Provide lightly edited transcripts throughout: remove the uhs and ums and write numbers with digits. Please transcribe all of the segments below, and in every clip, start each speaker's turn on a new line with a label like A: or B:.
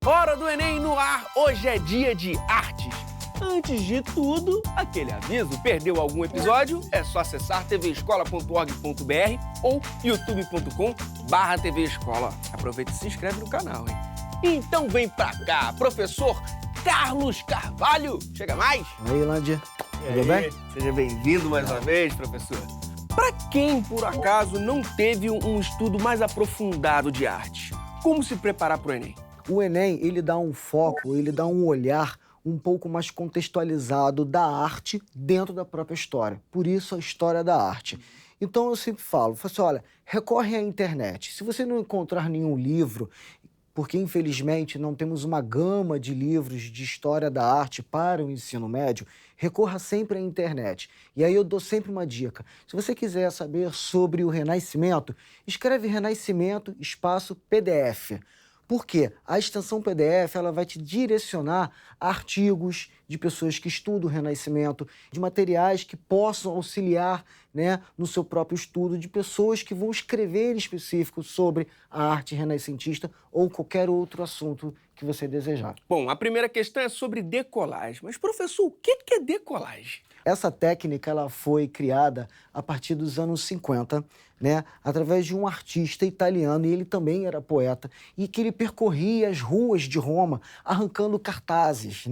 A: Hora do Enem no ar, hoje é dia de artes. Antes de tudo, aquele aviso, perdeu algum episódio? É só acessar tvescola.org.br ou youtube.com/tvescola. Aproveita e se inscreve no canal, hein? Então vem pra cá, professor Carlos Carvalho. Chega mais.
B: Aí, Lândia. Tudo bem?
A: Seja bem-vindo mais uma vez, professor. Para quem, por acaso, não teve um estudo mais aprofundado de arte, como se preparar para o Enem?
B: O Enem, ele dá um foco, ele dá um olhar um pouco mais contextualizado da arte dentro da própria história. Por isso, a história da arte. Então, eu sempre falo assim, olha, recorre à internet. Se você não encontrar nenhum livro, porque, infelizmente, não temos uma gama de livros de história da arte para o ensino médio, recorra sempre à internet. E aí eu dou sempre uma dica. Se você quiser saber sobre o Renascimento, escreve Renascimento, espaço PDF. Por quê? A extensão PDF ela vai te direcionar a artigos de pessoas que estudam o Renascimento, de materiais que possam auxiliar, no seu próprio estudo, de pessoas que vão escrever em específico sobre a arte renascentista ou qualquer outro assunto que você desejar.
A: Bom, a primeira questão é sobre decolagem. Mas, professor, o que é decolagem?
B: Essa técnica ela foi criada a partir dos anos 50, através de um artista italiano, e ele também era poeta, e que ele percorria as ruas de Roma arrancando cartazes.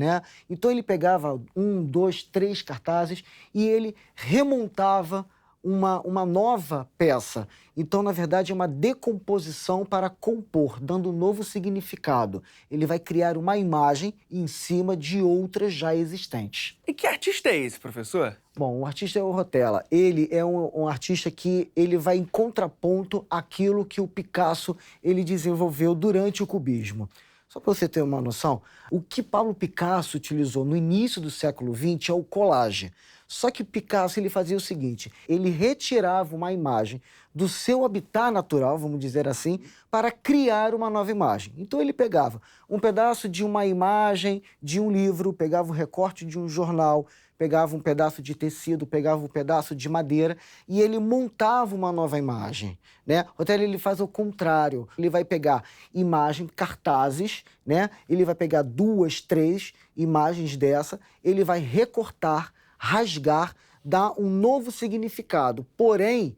B: Então ele pegava 1, 2, 3 cartazes e ele remontava uma nova peça. Então, na verdade, é uma decomposição para compor, dando um novo significado. Ele vai criar uma imagem em cima de outras já existentes.
A: E que artista é esse, professor?
B: Bom, o artista é o Rotella. Ele é um artista que ele vai em contraponto àquilo que o Picasso ele desenvolveu durante o cubismo. Só para você ter uma noção, o que Pablo Picasso utilizou no início do século XX é o collage. Só que Picasso ele fazia o seguinte, ele retirava uma imagem do seu habitat natural, vamos dizer assim, para criar uma nova imagem. Então ele pegava um pedaço de uma imagem de um livro, pegava o recorte de um jornal, pegava um pedaço de tecido, pegava um pedaço de madeira e ele montava uma nova imagem. O Rotella ele faz o contrário, ele vai pegar cartazes, ele vai pegar 2, 3 imagens dessa, ele vai recortar, rasgar, dar um novo significado. Porém,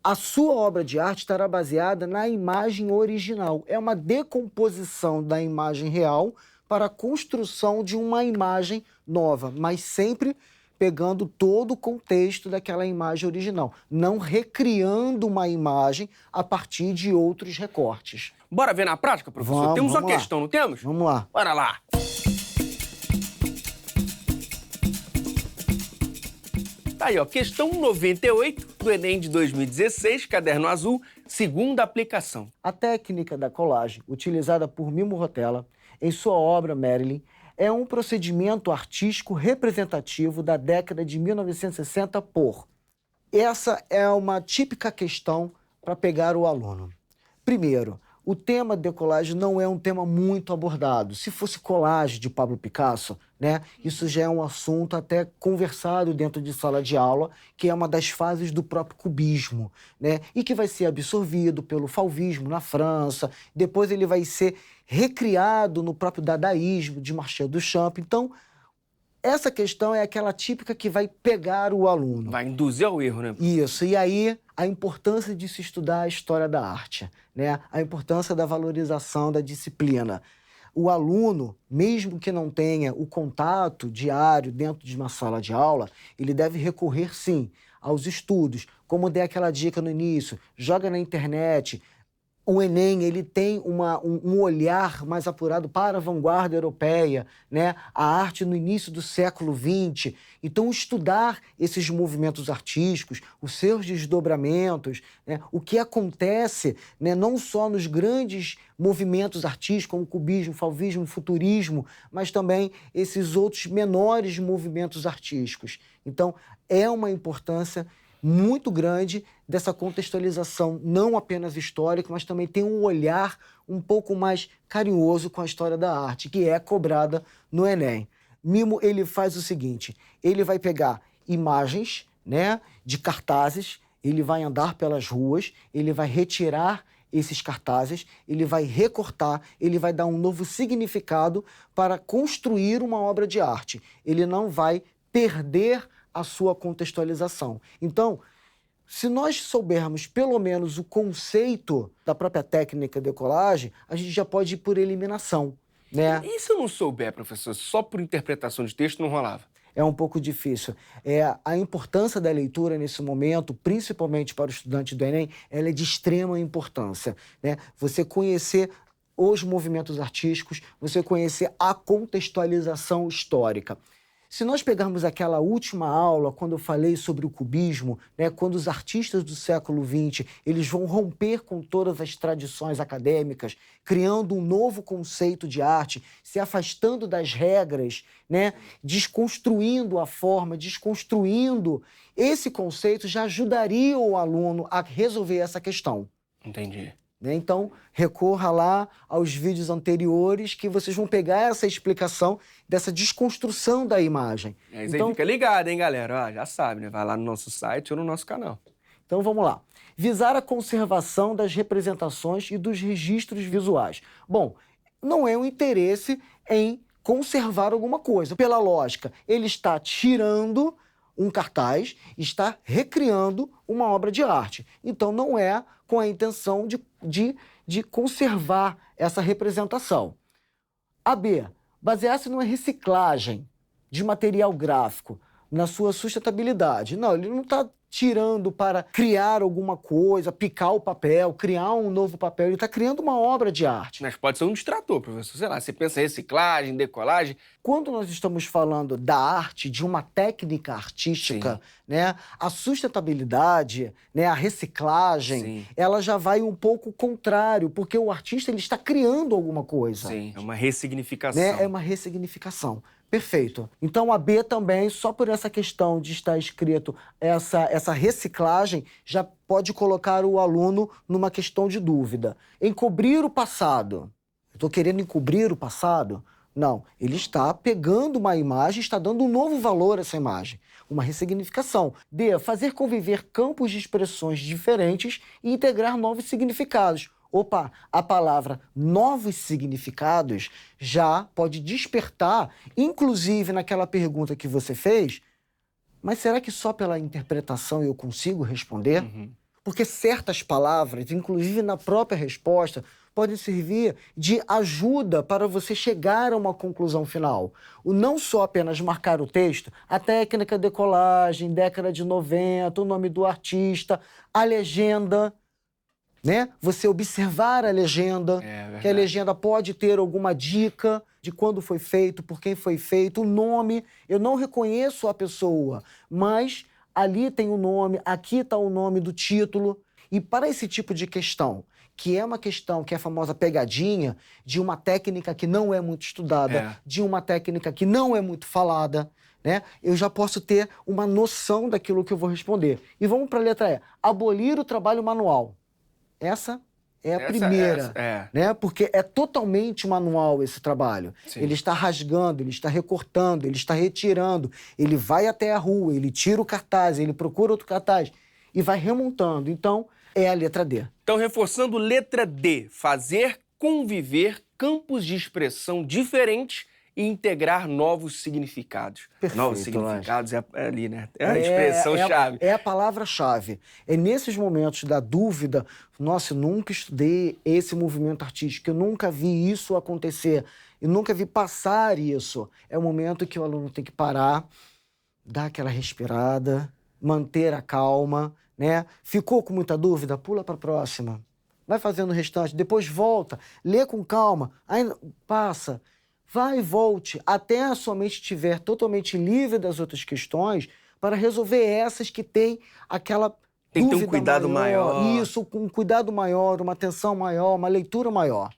B: a sua obra de arte estará baseada na imagem original. É uma decomposição da imagem real para a construção de uma imagem nova, mas sempre pegando todo o contexto daquela imagem original, não recriando uma imagem a partir de outros recortes.
A: Bora ver na prática, professor? Temos uma questão, não temos?
B: Vamos lá.
A: Bora lá. Tá aí, ó, questão 98 do Enem de 2016, caderno azul, segunda aplicação.
B: A técnica da colagem, utilizada por Mimo Rotella em sua obra Marilyn, é um procedimento artístico representativo da década de 1960 por... Essa é uma típica questão para pegar o aluno. Primeiro, o tema decolagem não é um tema muito abordado. Se fosse colagem de Pablo Picasso, isso já é um assunto até conversado dentro de sala de aula, que é uma das fases do próprio cubismo, e que vai ser absorvido pelo fauvismo na França, depois ele vai ser recriado no próprio dadaísmo de Marcel Duchamp. Então, essa questão é aquela típica que vai pegar o aluno.
A: Vai induzir ao erro, né?
B: Isso, e aí a importância de se estudar a história da arte, a importância da valorização da disciplina. O aluno, mesmo que não tenha o contato diário dentro de uma sala de aula, ele deve recorrer, sim, aos estudos. Como dei aquela dica no início, joga na internet. O Enem ele tem um olhar mais apurado para a vanguarda europeia, a arte no início do século XX. Então, estudar esses movimentos artísticos, os seus desdobramentos, o que acontece não só nos grandes movimentos artísticos, como o cubismo, fauvismo, futurismo, mas também esses outros menores movimentos artísticos. Então, é uma importância muito grande dessa contextualização, não apenas histórica, mas também tem um olhar um pouco mais carinhoso com a história da arte, que é cobrada no Enem. Mimo, ele faz o seguinte, ele vai pegar imagens, de cartazes, ele vai andar pelas ruas, ele vai retirar esses cartazes, ele vai recortar, ele vai dar um novo significado para construir uma obra de arte. Ele não vai perder a sua contextualização. Então, se nós soubermos pelo menos o conceito da própria técnica de decolagem, a gente já pode ir por eliminação, né?
A: E se eu não souber, professor, só por interpretação de texto não rolava?
B: É um pouco difícil. A importância da leitura nesse momento, principalmente para o estudante do Enem, ela é de extrema importância, né? Você conhecer os movimentos artísticos, você conhecer a contextualização histórica. Se nós pegarmos aquela última aula, quando eu falei sobre o cubismo, né, quando os artistas do século XX eles vão romper com todas as tradições acadêmicas, criando um novo conceito de arte, se afastando das regras, né, desconstruindo a forma, desconstruindo, esse conceito já ajudaria o aluno a resolver essa questão.
A: Entendi.
B: Então, recorra lá aos vídeos anteriores que vocês vão pegar essa explicação dessa desconstrução da imagem.
A: Então, aí fica ligado, hein, galera? Já sabe, né? Vai lá no nosso site ou no nosso canal.
B: Então, vamos lá. Visar a conservação das representações e dos registros visuais. Bom, não é um interesse em conservar alguma coisa. Pela lógica, ele está tirando um cartaz, está recriando uma obra de arte. Então, não é com a intenção de conservar essa representação. A B, basear-se numa reciclagem de material gráfico na sua sustentabilidade. Não, ele não está tirando para criar alguma coisa, picar o papel, criar um novo papel. Ele está criando uma obra de arte.
A: Mas pode ser um distrator, professor. Sei lá, você pensa em reciclagem, decolagem.
B: Quando nós estamos falando da arte, de uma técnica artística, né, a sustentabilidade, né, a reciclagem, ela já vai um pouco contrário, porque o artista ele está criando alguma coisa.
A: Sim, é uma ressignificação.
B: Né? É uma ressignificação. Perfeito. Então, a B também, só por essa questão de estar escrito essa reciclagem, já pode colocar o aluno numa questão de dúvida. Encobrir o passado. Eu estou querendo encobrir o passado? Não. Ele está pegando uma imagem, está dando um novo valor a essa imagem. Uma ressignificação. D. Fazer conviver campos de expressões diferentes e integrar novos significados. Opa, a palavra novos significados já pode despertar, inclusive naquela pergunta que você fez, mas será que só pela interpretação eu consigo responder? Porque certas palavras, inclusive na própria resposta, podem servir de ajuda para você chegar a uma conclusão final. O não só apenas marcar o texto, a técnica decolagem, década de 90, o nome do artista, a legenda, né? Você observar a legenda, que a legenda pode ter alguma dica de quando foi feito, por quem foi feito, o nome. Eu não reconheço a pessoa, mas ali tem o nome, aqui está o nome do título. E para esse tipo de questão, que é uma questão que é a famosa pegadinha de uma técnica que não é muito estudada, de uma técnica que não é muito falada, né? Eu já posso ter uma noção daquilo que eu vou responder. E vamos para a letra E. Abolir o trabalho manual. Essa é a primeira, né? Porque é totalmente manual esse trabalho. Ele está rasgando, ele está recortando, ele está retirando, ele vai até a rua, ele tira o cartaz, ele procura outro cartaz e vai remontando. Então, é a letra D.
A: Então, reforçando, letra D, fazer conviver campos de expressão diferentes e integrar novos significados.
B: Perfeito,
A: novos significados é ali, né? É a expressão-chave.
B: É a palavra-chave. É nesses momentos da dúvida, nossa, eu nunca estudei esse movimento artístico, eu nunca vi isso acontecer, eu nunca vi passar isso. É o momento que o aluno tem que parar, dar aquela respirada, manter a calma, né? Ficou com muita dúvida? Pula para a próxima. Vai fazendo o restante, depois volta, lê com calma, aí passa. Vai e volte até a sua mente estiver totalmente livre das outras questões para resolver essas que tem aquela
A: tem que ter
B: dúvida
A: um cuidado maior.
B: Isso, um cuidado maior, uma atenção maior, uma leitura maior.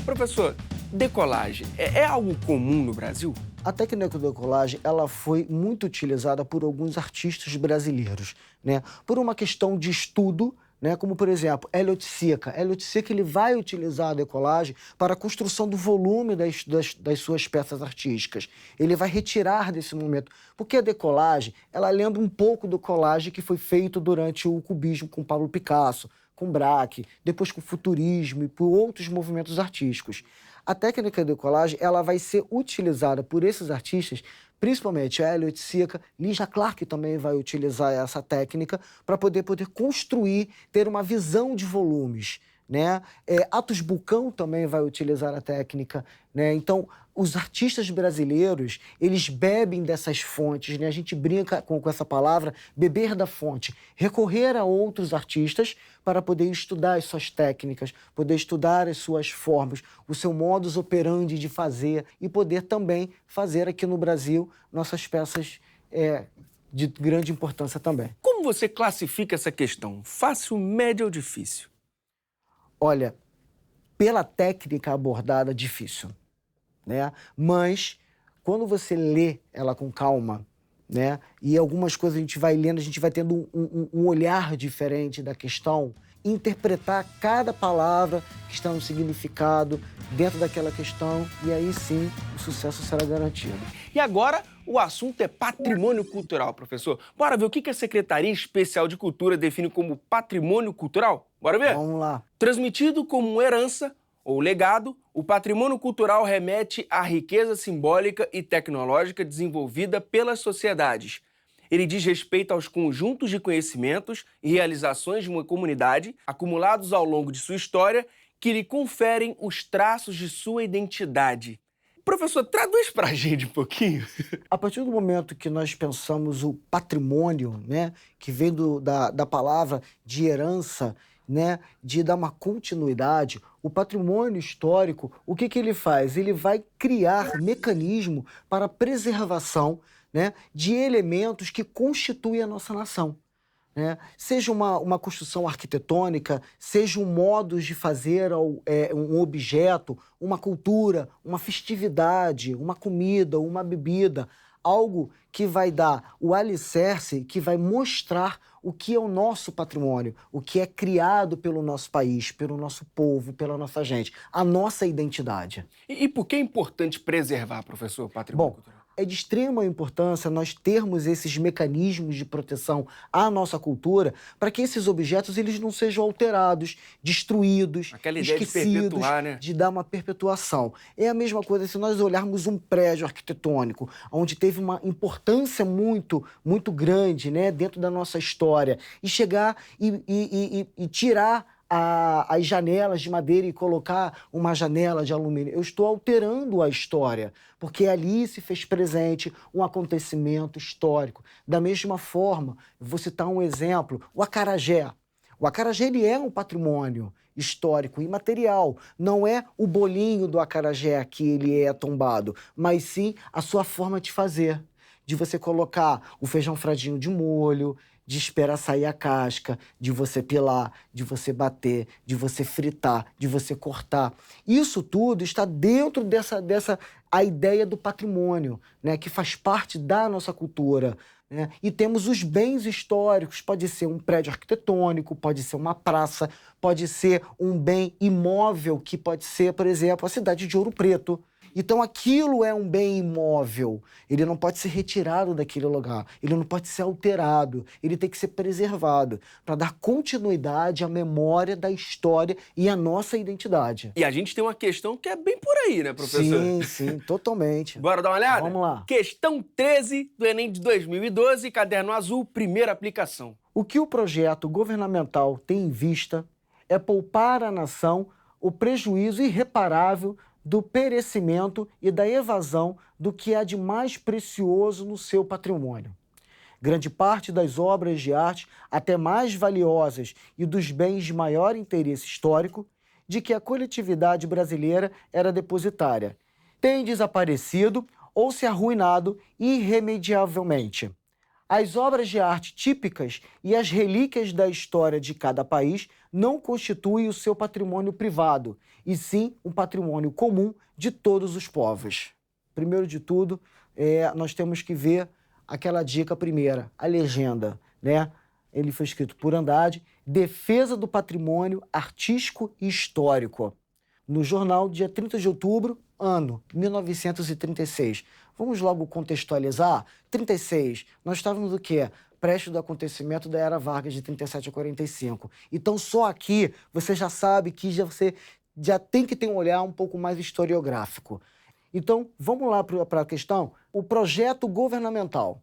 A: Professor, decolagem é algo comum no Brasil?
B: A técnica de decolagem ela foi muito utilizada por alguns artistas brasileiros, né? Por uma questão de estudo, né? Como, por exemplo, Elliott Sica. Elliott Sica ele vai utilizar a decolagem para a construção do volume das suas peças artísticas. Ele vai retirar desse momento. Porque a decolagem, ela lembra um pouco do colagem que foi feito durante o cubismo com Pablo Picasso, com Braque, depois com o futurismo e por outros movimentos artísticos. A técnica de decolagem ela vai ser utilizada por esses artistas, principalmente a Elliott Sica. Lígia Clark também vai utilizar essa técnica para poder construir, ter uma visão de volumes, né? Atos Bulcão também vai utilizar a técnica, né? Então, os artistas brasileiros, eles bebem dessas fontes, né? A gente brinca com essa palavra, beber da fonte, recorrer a outros artistas para poder estudar as suas técnicas, poder estudar as suas formas, o seu modus operandi de fazer e poder também fazer aqui no Brasil nossas peças de grande importância também.
A: Como você classifica essa questão? Fácil, média ou difícil?
B: Olha, pela técnica abordada, difícil, né? Mas quando você lê ela com calma, né? E algumas coisas a gente vai lendo, a gente vai tendo um olhar diferente da questão, interpretar cada palavra que está no significado dentro daquela questão, e aí sim o sucesso será garantido.
A: E agora o assunto é patrimônio cultural, professor. Bora ver o que a Secretaria Especial de Cultura define como patrimônio cultural? Bora ver?
B: Vamos lá.
A: Transmitido como herança ou legado, o patrimônio cultural remete à riqueza simbólica e tecnológica desenvolvida pelas sociedades. Ele diz respeito aos conjuntos de conhecimentos e realizações de uma comunidade acumulados ao longo de sua história que lhe conferem os traços de sua identidade. Professor, traduz pra gente um pouquinho.
B: A partir do momento que nós pensamos o patrimônio, né, que vem da palavra de herança, né, de dar uma continuidade, o patrimônio histórico, o que ele faz? Ele vai criar mecanismo para a preservação, né, de elementos que constituem a nossa nação, né? Seja uma construção arquitetônica, seja um modo de fazer um objeto, uma cultura, uma festividade, uma comida, uma bebida, algo que vai dar o alicerce, que vai mostrar o que é o nosso patrimônio, o que é criado pelo nosso país, pelo nosso povo, pela nossa gente, a nossa identidade.
A: E por que é importante preservar, professor, o patrimônio cultural?
B: É de extrema importância nós termos esses mecanismos de proteção à nossa cultura para que esses objetos eles não sejam alterados, destruídos,
A: Aquela ideia
B: esquecidos,
A: de perpetuar, né?
B: de dar uma perpetuação. É a mesma coisa se nós olharmos um prédio arquitetônico, onde teve uma importância muito, muito grande, né, dentro da nossa história, e chegar e tirar as janelas de madeira e colocar uma janela de alumínio. Eu estou alterando a história, porque ali se fez presente um acontecimento histórico. Da mesma forma, vou citar um exemplo, o acarajé. O acarajé ele é um patrimônio histórico imaterial. Não é o bolinho do acarajé que ele é tombado, mas sim a sua forma de fazer. De você colocar o feijão fradinho de molho, de esperar sair a casca, de você pilar, de você bater, de você fritar, de você cortar. Isso tudo está dentro dessa a ideia do patrimônio, né, que faz parte da nossa cultura, né? E temos os bens históricos, pode ser um prédio arquitetônico, pode ser uma praça, pode ser um bem imóvel, que pode ser, por exemplo, a cidade de Ouro Preto. Então aquilo é um bem imóvel, ele não pode ser retirado daquele lugar, ele não pode ser alterado, ele tem que ser preservado para dar continuidade à memória da história e à nossa identidade.
A: E a gente tem uma questão que é bem por aí, né, professor?
B: Sim, totalmente.
A: Bora dar uma olhada?
B: Vamos lá.
A: Questão 13 do Enem de 2012, caderno azul, primeira aplicação.
B: O que o projeto governamental tem em vista é poupar à nação o prejuízo irreparável do perecimento e da evasão do que há de mais precioso no seu patrimônio. Grande parte das obras de arte, até mais valiosas, e dos bens de maior interesse histórico, de que a coletividade brasileira era depositária, tem desaparecido ou se arruinado irremediavelmente. As obras de arte típicas e as relíquias da história de cada país não constituem o seu patrimônio privado, e sim um patrimônio comum de todos os povos. Primeiro de tudo, nós temos que ver aquela dica primeira, a legenda, né? ele foi escrito por Andrade, Defesa do Patrimônio Artístico e Histórico, no jornal, dia 30 de outubro, ano 1936. Vamos logo contextualizar. 36, nós estávamos o quê? Prestes do acontecimento da Era Vargas, de 37 a 45. Então, só aqui, você já sabe que você já tem que ter um olhar um pouco mais historiográfico. Então, vamos lá para a questão. O projeto governamental.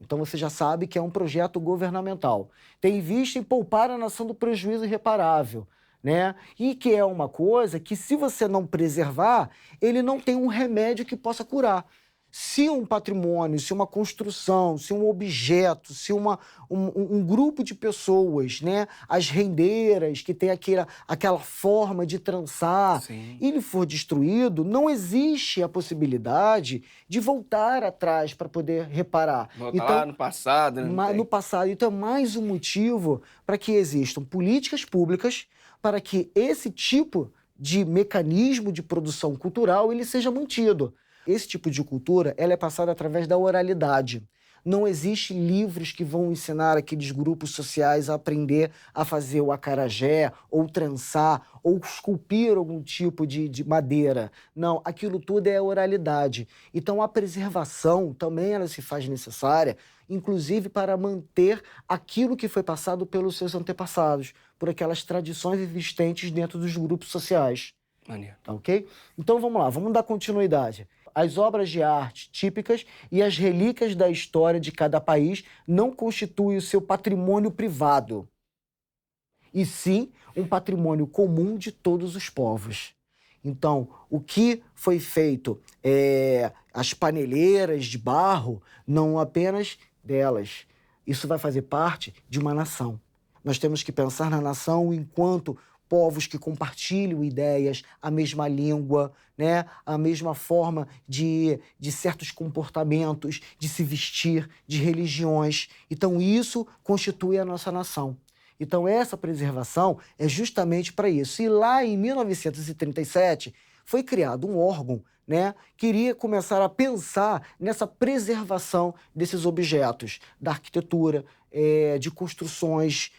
B: Então, você já sabe que é um projeto governamental. Tem vista em poupar a nação do prejuízo irreparável, né? E que é uma coisa que, se você não preservar, ele não tem um remédio que possa curar. Se um patrimônio, se uma construção, se um objeto, se um grupo de pessoas, né, as rendeiras, que tem aquela forma de trançar,
A: Sim.
B: ele for destruído, não existe a possibilidade de voltar atrás para poder reparar.
A: Voltar lá no passado, né?
B: No passado. Então, é mais um motivo para que existam políticas públicas para que esse tipo de mecanismo de produção cultural ele seja mantido. Esse tipo de cultura ela é passada através da oralidade. Não existe livros que vão ensinar aqueles grupos sociais a aprender a fazer o acarajé, ou trançar, ou esculpir algum tipo de madeira. Não, aquilo tudo é oralidade. Então, a preservação também ela se faz necessária, inclusive para manter aquilo que foi passado pelos seus antepassados, por aquelas tradições existentes dentro dos grupos sociais.
A: Maneiro.
B: Tá ok? Então, vamos lá, vamos dar continuidade. As obras de arte típicas e as relíquias da história de cada país não constituem o seu patrimônio privado, e sim um patrimônio comum de todos os povos. Então, o que foi feito, as paneleiras de barro, não apenas delas. Isso vai fazer parte de uma nação. Nós temos que pensar na nação enquanto povos que compartilham ideias, a mesma língua, né? A mesma forma de certos comportamentos, de se vestir, de religiões. Então, isso constitui a nossa nação. Então, essa preservação é justamente para isso. E lá em 1937, foi criado um órgão, né, que iria começar a pensar nessa preservação desses objetos, da arquitetura, de construções,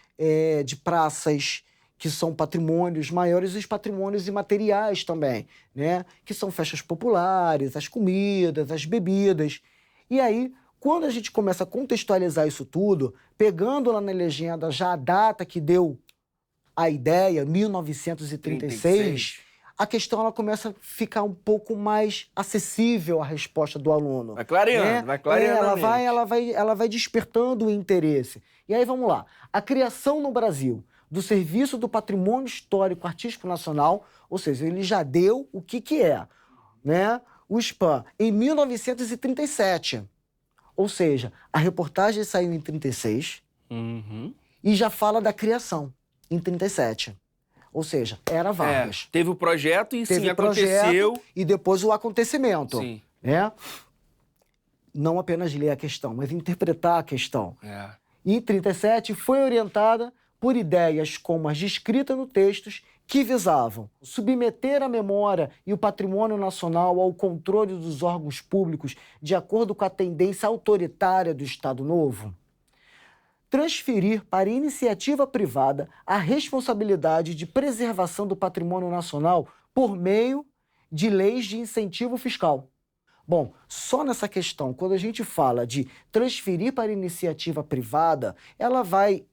B: de praças, que são patrimônios maiores, e os patrimônios imateriais também, né? Que são festas populares, as comidas, as bebidas. E aí, quando a gente começa a contextualizar isso tudo, pegando lá na legenda já a data que deu a ideia, 1936, a questão ela começa a ficar um pouco mais acessível à resposta do aluno.
A: Vai clareando,
B: né?
A: vai clareando.
B: Ela vai despertando o interesse. E aí, vamos lá. A criação no Brasil do Serviço do Patrimônio Histórico Artístico Nacional, ou seja, ele já deu o que é, né? O SPAN, em 1937. Ou seja, a reportagem saiu em 36 e já fala da criação, em 37. Ou seja, era Vargas.
A: Teve o projeto e
B: Teve
A: sim, aconteceu.
B: E depois o acontecimento.
A: Sim.
B: Né? Não apenas ler a questão, mas interpretar a questão. E em 37 foi orientada por ideias como as descritas no textos, que visavam submeter a memória e o patrimônio nacional ao controle dos órgãos públicos de acordo com a tendência autoritária do Estado Novo, transferir para iniciativa privada a responsabilidade de preservação do patrimônio nacional por meio de leis de incentivo fiscal. Bom, só nessa questão, quando a gente fala de transferir para iniciativa privada, ela vai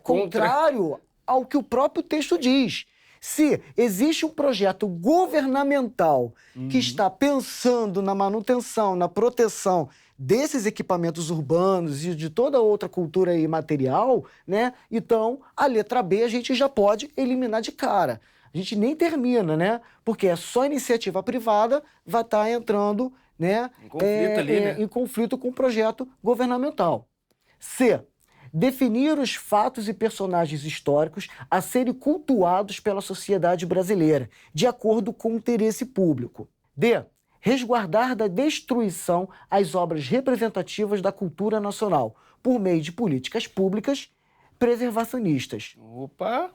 B: contrário ao que o próprio texto diz. Se existe um projeto governamental que está pensando na manutenção, na proteção desses equipamentos urbanos e de toda outra cultura imaterial, né? Então, a letra B a gente já pode eliminar de cara. A gente nem termina, né? Porque é só iniciativa privada vai estar entrando, né?
A: Em conflito ali, né?
B: Em conflito com o projeto governamental. C. Definir os fatos e personagens históricos a serem cultuados pela sociedade brasileira, de acordo com o interesse público. D. Resguardar da destruição as obras representativas da cultura nacional, por meio de políticas públicas preservacionistas.
A: Opa!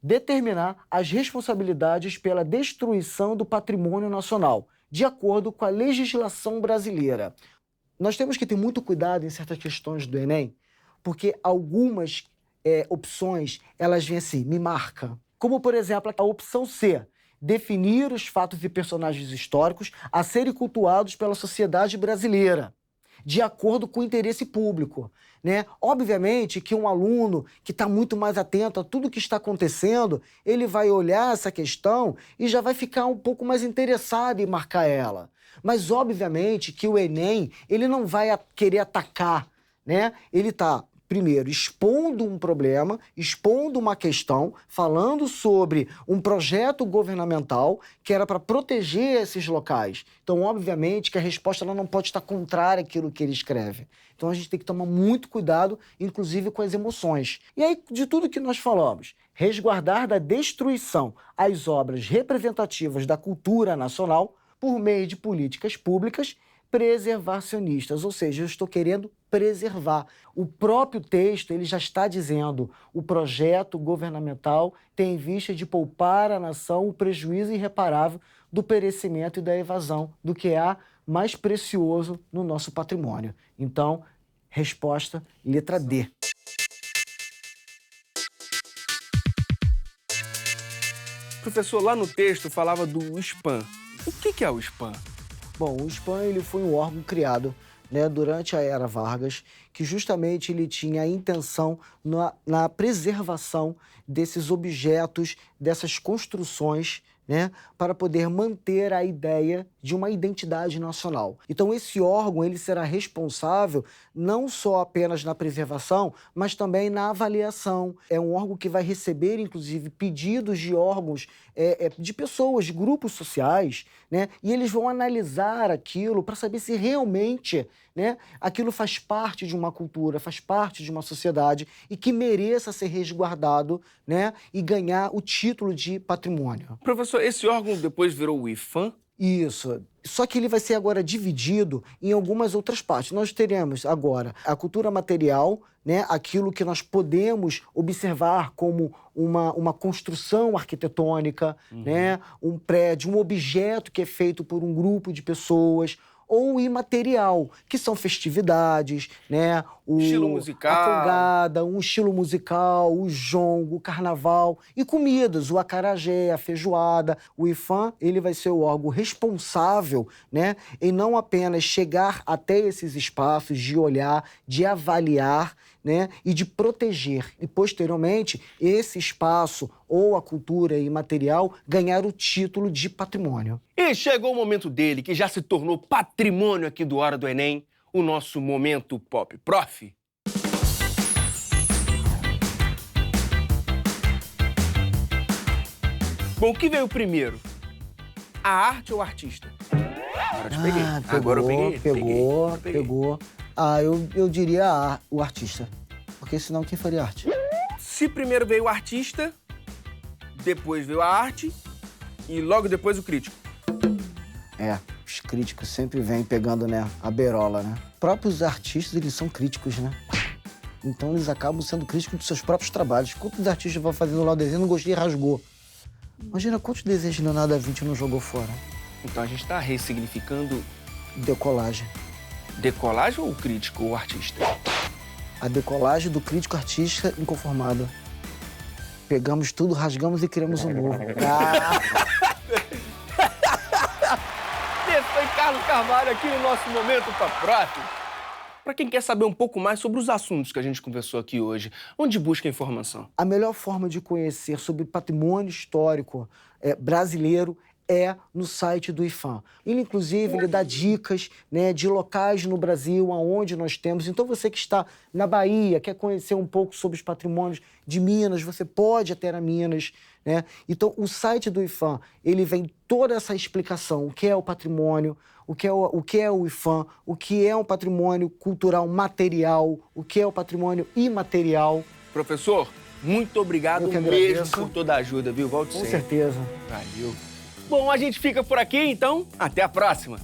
B: Determinar as responsabilidades pela destruição do patrimônio nacional, de acordo com a legislação brasileira. Nós temos que ter muito cuidado em certas questões do Enem, porque algumas opções, elas vêm assim, me marca. Como, por exemplo, a opção C, definir os fatos e personagens históricos a serem cultuados pela sociedade brasileira, de acordo com o interesse público, né? Obviamente que um aluno que está muito mais atento a tudo que está acontecendo, ele vai olhar essa questão e já vai ficar um pouco mais interessado em marcar ela. Mas, obviamente, que o Enem, ele não vai querer atacar, né? Ele está, primeiro, expondo um problema, expondo uma questão, falando sobre um projeto governamental que era para proteger esses locais. Então, obviamente, que a resposta ela não pode estar contrária àquilo que ele escreve. Então, a gente tem que tomar muito cuidado, inclusive com as emoções. E aí, de tudo que nós falamos, resguardar da destruição as obras representativas da cultura nacional por meio de políticas públicas preservacionistas, ou seja, eu estou querendo preservar. O próprio texto ele já está dizendo o projeto governamental tem em vista de poupar à nação o prejuízo irreparável do perecimento e da evasão do que há mais precioso no nosso patrimônio. Então, resposta, letra D.
A: Professor, lá no texto falava do SPAM. O que é o SPAM?
B: Bom, o SPAM ele foi um órgão criado, né, durante a Era Vargas, que justamente ele tinha a intenção na preservação desses objetos, dessas construções, né, para poder manter a ideia de uma identidade nacional. Então, esse órgão ele será responsável não só apenas na preservação, mas também na avaliação. É um órgão que vai receber, inclusive, pedidos de órgãos, de pessoas, de grupos sociais, né, e eles vão analisar aquilo para saber se realmente, né, aquilo faz parte de uma cultura, faz parte de uma sociedade e que mereça ser resguardado, né, e ganhar o título de patrimônio.
A: Professor, esse órgão depois virou o IPHAN?
B: Isso. Só que ele vai ser agora dividido em algumas outras partes. Nós teremos agora a cultura material, né, aquilo que nós podemos observar como uma construção arquitetônica, né, um prédio, um objeto que é feito por um grupo de pessoas, ou imaterial, que são festividades, né?
A: Estilo musical.
B: A congada, um estilo musical, o jongo, o carnaval e comidas, o acarajé, a feijoada. O IPHAN, ele vai ser o órgão responsável, né, em não apenas chegar até esses espaços, de olhar, de avaliar, né, e de proteger. E, posteriormente, esse espaço ou a cultura imaterial ganhar o título de patrimônio.
A: E chegou o momento dele, que já se tornou patrimônio aqui do Hora do Enem, o nosso Momento Pop Prof. Bom, o que veio primeiro? A arte ou o artista? Agora eu peguei. Agora eu peguei.
B: Pegou. Eu diria o artista. Porque senão quem faria arte?
A: Se primeiro veio o artista, depois veio a arte e logo depois o crítico.
B: Os críticos sempre vêm pegando, né, a berola, né? Próprios artistas, eles são críticos, né? Então eles acabam sendo críticos dos seus próprios trabalhos. Quantos artistas vão fazendo lá o desenho, não gostei e rasgou? Imagina quantos desenhos de Leonardo da Vinci não jogou fora.
A: Então a gente está ressignificando...
B: Decolagem.
A: Decolagem ou o crítico ou o artista?
B: A decolagem do crítico artista inconformado. Pegamos tudo, rasgamos e criamos um novo.
A: Esse foi Carlos Carvalho aqui no nosso Momento Pop Prof. Para quem quer saber um pouco mais sobre os assuntos que a gente conversou aqui hoje, onde busca informação?
B: A melhor forma de conhecer sobre patrimônio histórico brasileiro é no site do IPHAN. Ele, inclusive, ele dá dicas, né, de locais no Brasil aonde nós temos. Então, você que está na Bahia, quer conhecer um pouco sobre os patrimônios de Minas, você pode até a Minas, né? Então, o site do IPHAN, ele vem toda essa explicação, o que é o patrimônio, o que é o IPHAN, o que é um patrimônio cultural material, o que é o patrimônio imaterial.
A: Professor, muito obrigado mesmo por toda a ajuda, viu? Volte sempre.
B: Com certeza.
A: Valeu. Bom, a gente fica por aqui, então. Até a próxima.